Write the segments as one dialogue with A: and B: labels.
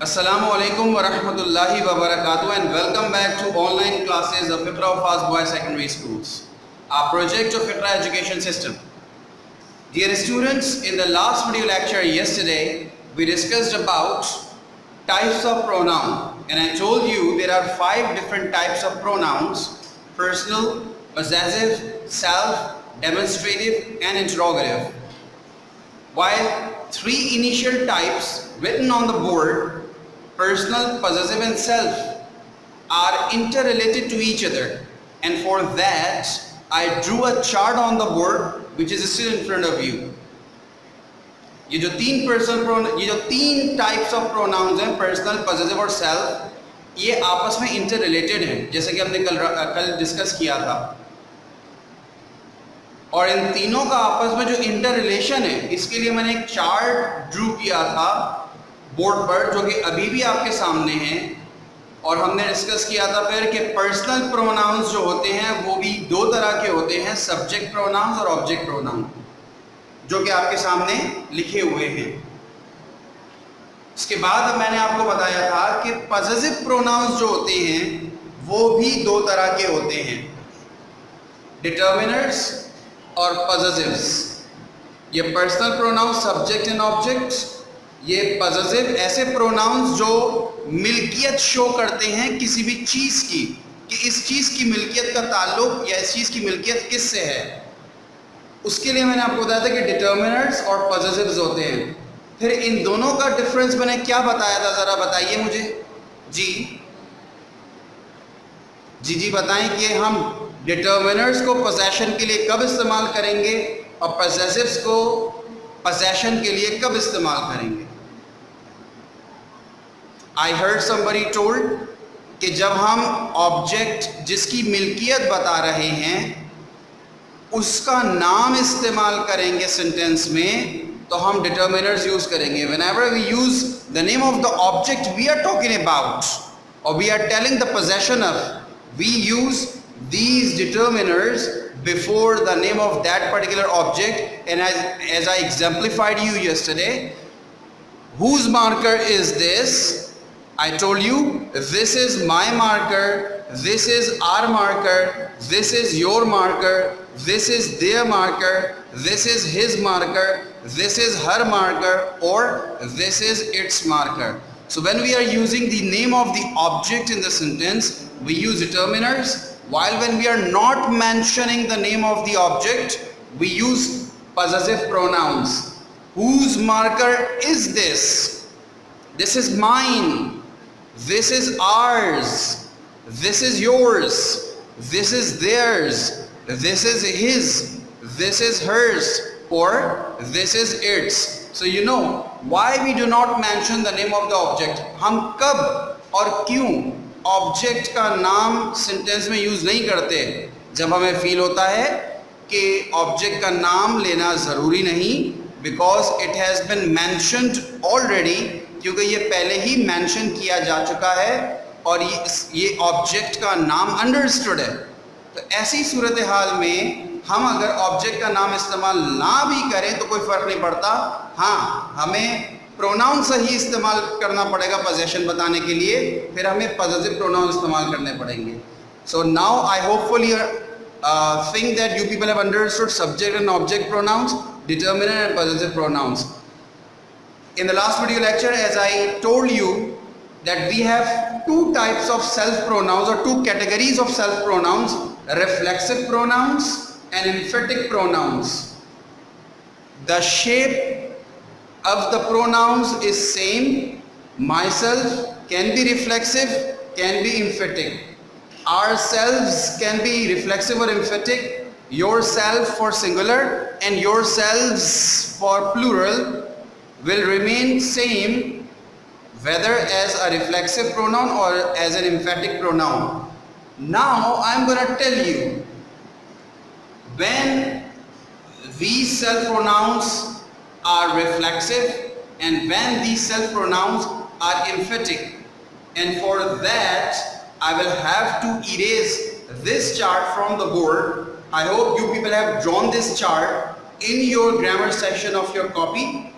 A: Assalamualaikum warahmatullahi wabarakatuh and welcome back to online classes of Fitra Fast Boys Secondary Schools, our project of Fitra Education System. Dear students, in the last video lecture yesterday, we discussed about types of pronoun, and I told you there are 5 different types of pronouns: personal, possessive, self, demonstrative and interrogative. While 3 initial types written on the board, personal, possessive and self, are interrelated to each other, and for that I drew a chart on the board which is still in front of you. ये जो 3 types of pronouns हैं, personal, possessive और self, ये आपस में interrelated हैं, जैसे कि हमने कल डिस्कस किया था। और इन तीनों का आपस में जो इंटर रिलेशन है, इसके लिए मैंने एक चार्ट ड्रू किया था बोर्ड पर, जो कि अभी भी आपके सामने है। और हमने डिस्कस किया था फिर कि पर्सनल प्रोनाउंस जो होते हैं वो भी 2 तरह के होते हैं, सब्जेक्ट प्रोनाउंस और ऑब्जेक्ट प्रोनाउन, जो कि आपके सामने लिखे हुए हैं। इसके बाद मैंने आपको बताया था कि पॉसेसिव प्रोनाउंस जो होते हैं वो भी 2 तरह के होते हैं, डिटर्मिनर्स और पॉसेसिव्स। ये personal pronouns subject and object, ये पॉसेसिव ऐसे प्रोनाउंस जो मिल्कियत शो करते हैं किसी भी चीज़ की, कि इस चीज़ की मिल्कियत का ताल्लुक या इस चीज़ की मिल्कियत किससे है। उसके लिए मैंने आपको बताया था कि डिटर्मिनर्स और पॉसेसिव्स होते हैं। फिर इन दोनों का डिफरेंस मैंने क्या बताया था, ज़रा बताइए मुझे। जी बताएं कि हम डिटर्मिनर्स को पोजेशन के लिए कब इस्तेमाल करेंगे और पॉसेसिव्स को पोजेशन के लिए कब इस्तेमाल करेंगे। आई हर्ड समबडी टोल्ड कि जब हम ऑब्जेक्ट जिसकी मिल्कियत बता रहे हैं उसका नाम इस्तेमाल करेंगे सेंटेंस में, तो हम डिटर्मिनर्स यूज करेंगे। Whenever we use the name of the object we are talking about और we are telling the possession of, we use these determiners before the name of that particular object. And as I exemplified you yesterday, whose marker is this? I told you this is my marker, this is our marker, this is your marker, this is their marker, this is his marker, this is her marker, or this is its marker. So when we are using the name of the object in the sentence, we use determiners, while when we are not mentioning the name of the object, we use possessive pronouns. Whose marker is this? This is mine. This is ours. This is yours. This is theirs. This is his. This is hers. Or this is its. So you know why we do not mention the name of the object. हम कब और क्यों object का नाम sentence में use नहीं करते? जब हमें फील होता है कि ऑब्जेक्ट का नाम लेना ज़रूरी नहीं, because it has been mentioned already, क्योंकि ये पहले ही मैंशन किया जा चुका है और ये ऑब्जेक्ट का नाम अंडरस्टूड है। तो ऐसी सूरत हाल में हम अगर ऑब्जेक्ट का नाम इस्तेमाल ना भी करें तो कोई फ़र्क नहीं पड़ता। हाँ, हमें प्रोनाउन सही इस्तेमाल करना पड़ेगा पोजेशन बताने के लिए, फिर हमें पॉसेसिव प्रोनाउन इस्तेमाल करने पड़ेंगे। So now I hopefully think that you people have understood subject and object pronouns, determiner and possessive pronouns. In the last video lecture, as I told you that we have 2 types of self pronouns or 2 categories of self pronouns, reflexive pronouns and emphatic pronouns. The shape of the pronouns is same. Myself can be reflexive, can be emphatic. Ourselves can be reflexive or emphatic. Yourself for singular and yourselves for plural will remain same whether as a reflexive pronoun or as an emphatic pronoun. Now I am going to tell you, when these self pronouns are reflexive and when these self pronouns are emphatic, and for that I will have to erase this chart from the board. I hope you people have drawn this chart in your grammar section of your copy,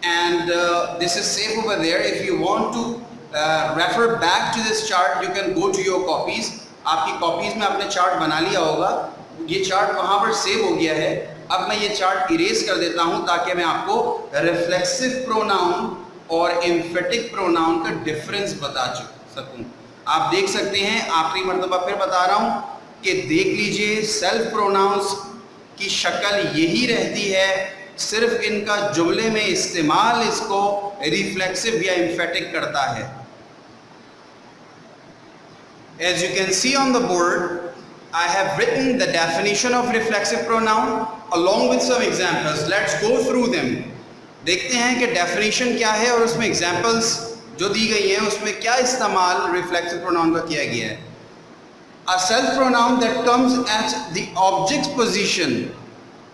A: and this is safe over there. If you want to refer back to this chart, you can go to your copies. आपकी copies में आपने chart बना लिया होगा, ये chart वहाँ पर save हो गया है। अब मैं ये चार्ट इरेज कर देता हूँ ताकि मैं आपको रिफ्लेक्सिव प्रोनाउन और एम्फेटिक प्रोनाउन का डिफरेंस बता सकूँ। आप देख सकते हैं, आखिरी मर्तबा फिर बता रहा हूँ कि देख लीजिए, सेल्फ प्रोनाउंस की शक्ल यही रहती है, सिर्फ इनका जुमले में इस्तेमाल इसको रिफ्लेक्सिव या एम्फेटिक करता है। As you can see on the board, I have written the definition of reflexive pronoun along with some examples. Let's go through them. देखते हैं कि definition क्या है और उसमें examples जो दी गई हैं उसमें क्या इस्तेमाल reflexive pronoun का किया गया है। A self pronoun that comes at the object's position.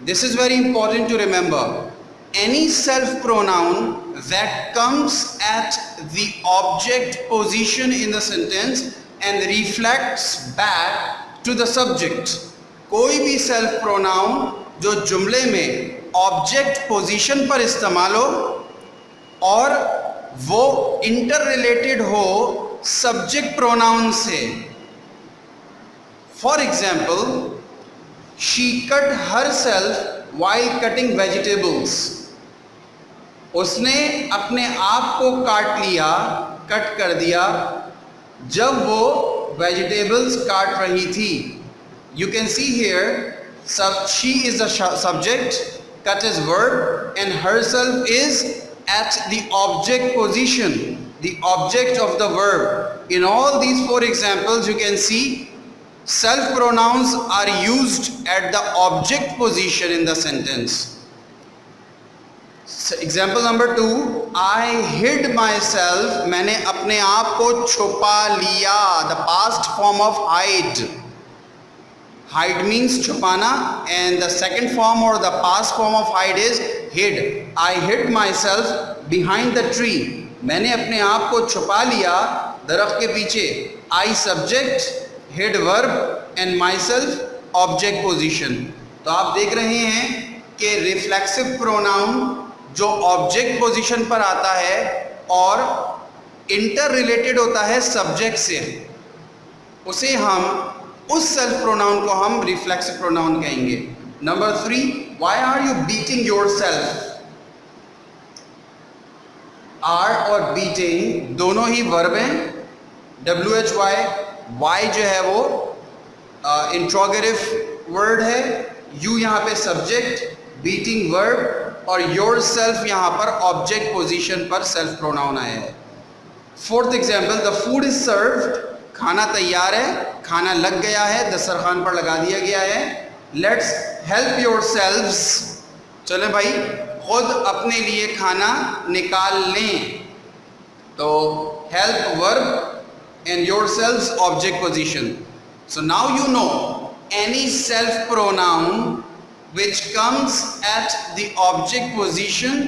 A: This is very important to remember. Any self pronoun that comes at the object position in the sentence and reflects back to the subject. कोई भी self pronoun जो जुमले में object position पर इस्तेमाल हो और वो interrelated हो subject pronoun से। For example, she cut herself while cutting vegetables. उसने अपने आप को काट लिया, कट कर दिया जब वो vegetables काट रही थी। You can see here, she is the subject, cut is verb, and herself is at the object position, the object of the verb. In all these four examples, you can see self pronouns are used at the object position in the sentence. Example number 2, I hid myself, मैंने अपने आप को छुपा लिया, the past form of hide. Hide means छुपाना and the second form or the past form of hide is hid. I hid myself behind the tree. मैंने अपने आप को छुपा लिया दरख्त के पीछे. I subject, hid verb and myself object position. तो आप देख रहे हैं कि reflexive pronoun जो ऑब्जेक्ट पोजीशन पर आता है और इंटर रिलेटेड होता है सब्जेक्ट से, उसे हम उस सेल्फ प्रोनाउन को हम रिफ्लेक्सिव प्रोनाउन कहेंगे। Number 3, why are you beating yourself? Are और बीटिंग दोनों ही वर्ब हैं, WHY, वाई जो है वो इंट्रोगेटिव वर्ड है, यू यहाँ पे सब्जेक्ट, बीटिंग वर्ब और योरसेल्फ यहाँ पर ऑब्जेक्ट पोजीशन पर सेल्फ प्रोनाउन आया है। 4th example, the food is served, खाना तैयार है, खाना लग गया है, दस्तरखान पर लगा दिया गया है। लेट्स हेल्प योरसेल्व्स, चले भाई खुद अपने लिए खाना निकाल लें। तो help verb and yourselves object position. So now you know any self pronoun which comes at the object position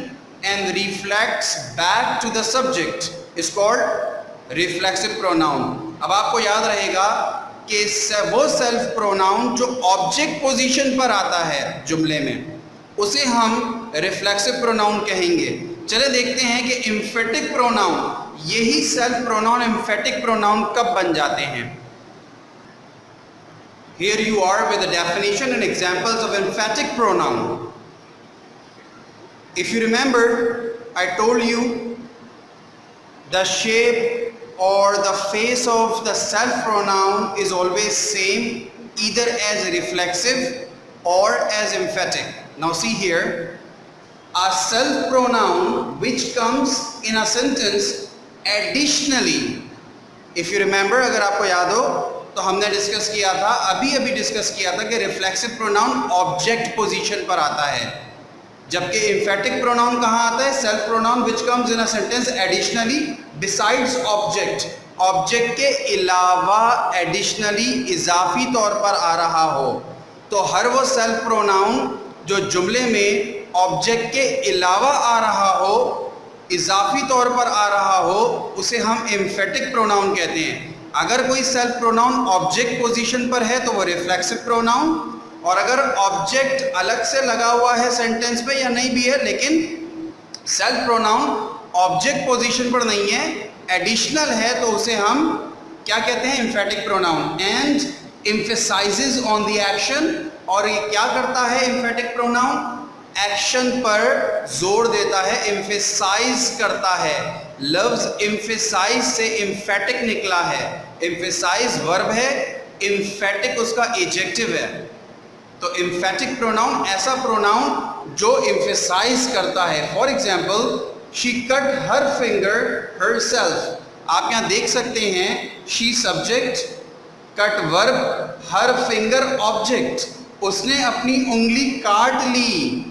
A: and reflects back to the subject is called reflexive pronoun. अब आपको याद रहेगा कि वो self pronoun जो object position पर आता है जुमले में, उसे हम reflexive pronoun कहेंगे। चले देखते हैं कि emphatic pronoun, यही self pronoun emphatic pronoun कब बन जाते हैं। Here you are with the definition and examples of emphatic pronoun. If you remember, I told you the shape or the face of the self pronoun is always same, either as reflexive or as emphatic. Now see here, a self pronoun which comes in a sentence additionally. If you remember, अगर आपको याद हो तो हमने discuss किया था, अभी discuss किया था कि रिफ्लेक्सिव प्रोनाउन ऑब्जेक्ट पोजीशन पर आता है, जबकि एम्फेटिक प्रोनाउन कहाँ आता है? Self pronoun which comes in a sentence additionally besides object, object के अलावा एडिशनली इजाफी तौर पर आ रहा हो। तो हर वो सेल्फ प्रोनाउन जो जुमले में ऑब्जेक्ट के अलावा आ रहा हो, इजाफी तौर पर आ रहा हो, उसे हम एम्फेटिक प्रोनाउन कहते हैं। अगर कोई सेल्फ प्रोनाउन ऑब्जेक्ट पोजीशन पर है तो वो रिफ्लेक्सिव प्रोनाउन, और अगर ऑब्जेक्ट अलग से लगा हुआ है सेंटेंस में या नहीं भी है लेकिन सेल्फ प्रोनाउन ऑब्जेक्ट पोजीशन पर नहीं है, एडिशनल है, तो उसे हम क्या कहते हैं? Emphatic pronoun. And emphasises on the action, और ये क्या करता है एम्फेटिक प्रोनाउन? एक्शन पर जोर देता है, एम्फेसाइज करता है। लफ्ज एम्फेसाइज से एम्फेटिक निकला है। एम्फेसाइज वर्ब है, एम्फेटिक उसका एडजेक्टिव है। तो एम्फेटिक प्रोनाउन ऐसा प्रोनाउन जो एम्फेसाइज करता है। For example, she cut her finger herself. आप यहाँ देख सकते हैं, she subject, cut verb, her finger object. उसने अपनी उंगली काट ली।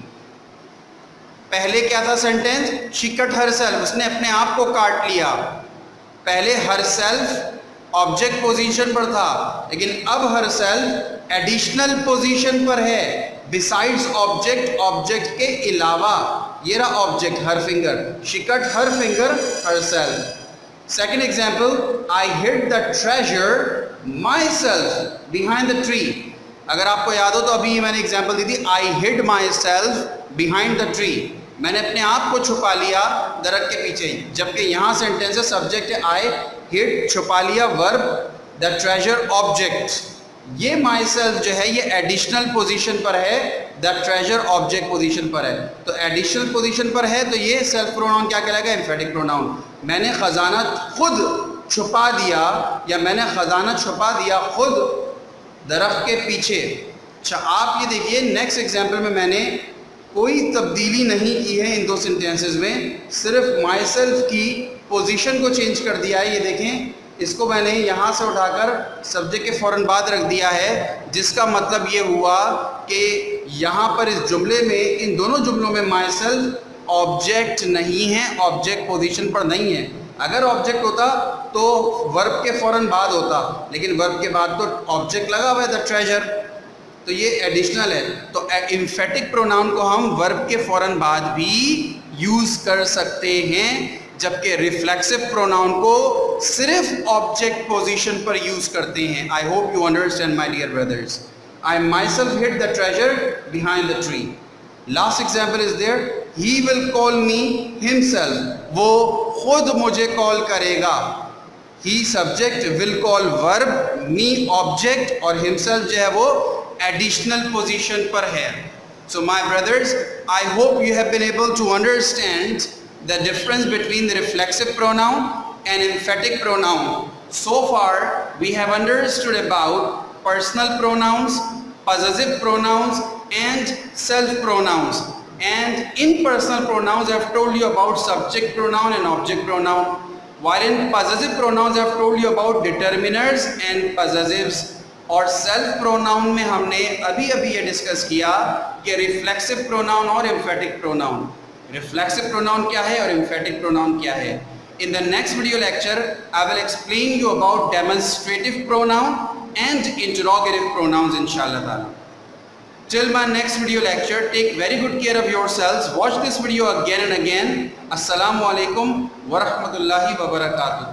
A: पहले क्या था सेंटेंस? शी कट हरसेल्फ, उसने अपने आप को काट लिया। पहले हरसेल्फ ऑब्जेक्ट पोजीशन पर था, लेकिन अब हरसेल्फ एडिशनल पोजीशन पर है, बिसाइड्स ऑब्जेक्ट, ऑब्जेक्ट के अलावा। ये रहा object, her finger. She cut her finger herself. Second example, I hid the treasure my self behind the tree. अगर आपको याद हो तो अभी मैंने एग्जाम्पल दी थी, I hid my self behind the tree. मैंने अपने आप को छुपा लिया दरख्त के पीछे। जबकि यहाँ सेंटेंस है, सब्जेक्ट है आई हिड, छुपा लिया वर्ब, द ट्रेजर ऑब्जेक्ट। ये माई सेल्फ जो है ये एडिशनल पोजीशन पर है, द ट्रेजर ऑब्जेक्ट पोजीशन पर है। तो एडिशनल पोजीशन पर है, तो ये सेल्फ प्रोनाउन क्या कहलाएगा? Emphatic pronoun. मैंने खजाना खुद छुपा दिया, या मैंने खजाना छुपा दिया खुद दरख्त के पीछे। अच्छा, आप ये देखिए नेक्स्ट एग्जाम्पल में मैंने कोई तब्दीली नहीं की है इन दो सेंटेंसेस में, सिर्फ माई सेल्फ की पोजीशन को चेंज कर दिया है। ये देखें, इसको मैंने यहाँ से उठाकर सब्जेक्ट के फ़ौरन बाद रख दिया है, जिसका मतलब ये हुआ कि यहाँ पर इस जुमले में, इन दोनों जुमलों में माई सेल्फ ऑब्जेक्ट नहीं है, ऑब्जेक्ट पोजीशन पर नहीं है। अगर ऑब्जेक्ट होता तो वर्ब के फ़ौरन बाद होता, लेकिन वर्ब के बाद तो ऑब्जेक्ट लगा हुआ है, द ट्रेजर। तो ये एडिशनल है। तो एम्फेटिक प्रोनाउन को हम वर्ब के फ़ौरन बाद भी यूज़ कर सकते हैं, जबकि रिफ्लेक्सिव प्रोनाउन को सिर्फ ऑब्जेक्ट पोजीशन पर यूज़ करते हैं। I hope you understand my dear brothers. I my self hid the treasure behind the tree. Last example is there, he will call me himself. वो खुद मुझे कॉल करेगा। He subject, will call verb, me object, और himself जो है वो additional position पर है। So my brothers, I hope you have been able to understand the difference between the reflexive pronoun and emphatic pronoun. So far we have understood about personal pronouns, possessive pronouns and self pronouns. And in personal pronouns I have told you about subject pronoun and object pronoun, while in possessive pronouns I have told you about determiners and possessives. और self pronoun में हमने अभी ये discuss किया कि reflexive pronoun और emphatic pronoun. Reflexive pronoun क्या है और एम्फेटिक प्रोनाउन क्या है। In the next video lecture I will explain you about demonstrative pronoun and interrogative pronouns इंशाअल्लाह ताला। Till my next video lecture, take very good care of yourselves. Watch this video again and again. Assalamu alaikum wa rahmatullahi wa barakatuh.